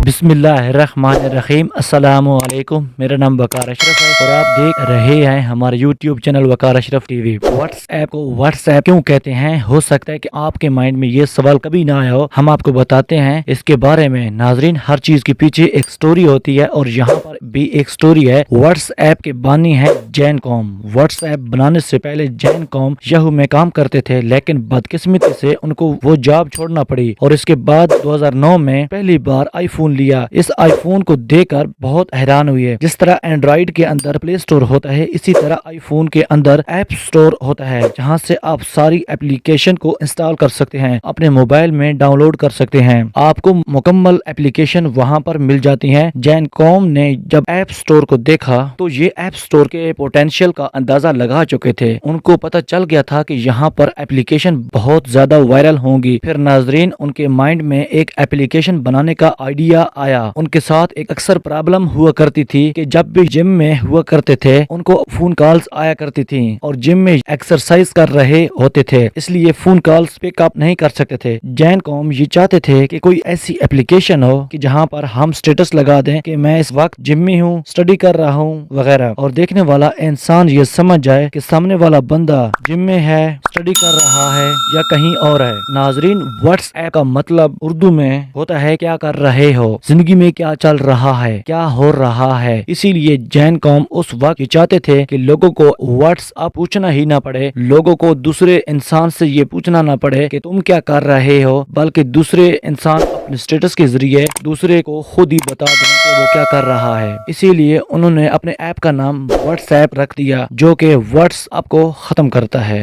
बिस्मिल्लाहिर्रहमानिर्रहीम। अस्सलाम वालेकुम। मेरा नाम वकार अशरफ है और आप देख रहे हैं हमारे यूट्यूब चैनल वकार अशरफ टीवी। व्हाट्सएप को व्हाट्सएप क्यों कहते हैं? हो सकता है कि आपके माइंड में ये सवाल कभी ना आया हो। हम आपको बताते हैं इसके बारे में। नाजरीन, हर चीज के पीछे एक स्टोरी होती है और यहाँ पर भी एक स्टोरी है। व्हाट्सएप के बानी है जैन कौम। व्हाट्सएप बनाने से पहले जैन कौम याहू में काम करते थे, लेकिन बदकिस्मती से उनको वो जॉब छोड़ना पड़ी और इसके बाद 2009 में पहली बार आईफोन लिया। इस आईफोन को देखकर बहुत हैरान हुए। जिस तरह एंड्रॉइड के अंदर प्ले स्टोर होता है, इसी तरह आईफोन के अंदर ऐप स्टोर होता है, जहां से आप सारी एप्लीकेशन को इंस्टॉल कर सकते हैं, अपने मोबाइल में डाउनलोड कर सकते हैं। आपको मुकम्मल एप्लीकेशन वहां पर मिल जाती हैं। जैन कौम ने जब ऐप स्टोर को देखा तो ये ऐप स्टोर के पोटेंशियल का अंदाजा लगा चुके थे। उनको पता चल गया था कि यहाँ पर एप्लीकेशन बहुत ज्यादा वायरल होंगी। फिर नाजरीन, उनके माइंड में एक एप्लीकेशन बनाने का आइडिया आया। उनके साथ एक अक्सर प्रॉब्लम हुआ करती थी कि जब भी जिम में हुआ करते थे, उनको फोन कॉल्स आया करती थी और जिम में एक्सरसाइज कर रहे होते थे, इसलिए फोन कॉल्स पिकअप नहीं कर सकते थे। जैन कौम ये चाहते थे कि कोई ऐसी एप्लीकेशन हो कि जहाँ पर हम स्टेटस लगा दें कि मैं इस वक्त जिम में हूँ, स्टडी कर रहा हूँ वगैरह, और देखने वाला इंसान ये समझ जाए कि सामने वाला बंदा जिम में है, स्टडी कर रहा है या कहीं और है। नाजरीन, व्हाट्सएप का मतलब उर्दू में होता है क्या कर रहे हो, जिंदगी में क्या चल रहा है, क्या हो रहा है। इसीलिए जैन कौम उस वक्त ये चाहते थे कि लोगों को व्हाट्सएप पूछना ही ना पड़े, लोगों को दूसरे इंसान से ये पूछना ना पड़े कि तुम क्या कर रहे हो, बल्कि दूसरे इंसान अपने स्टेटस के जरिए दूसरे को खुद ही बता दें कि वो क्या कर रहा है। इसीलिए उन्होंने अपने ऐप का नाम व्हाट्सएप रख दिया, जो कि व्हाट्सएप को खत्म करता है।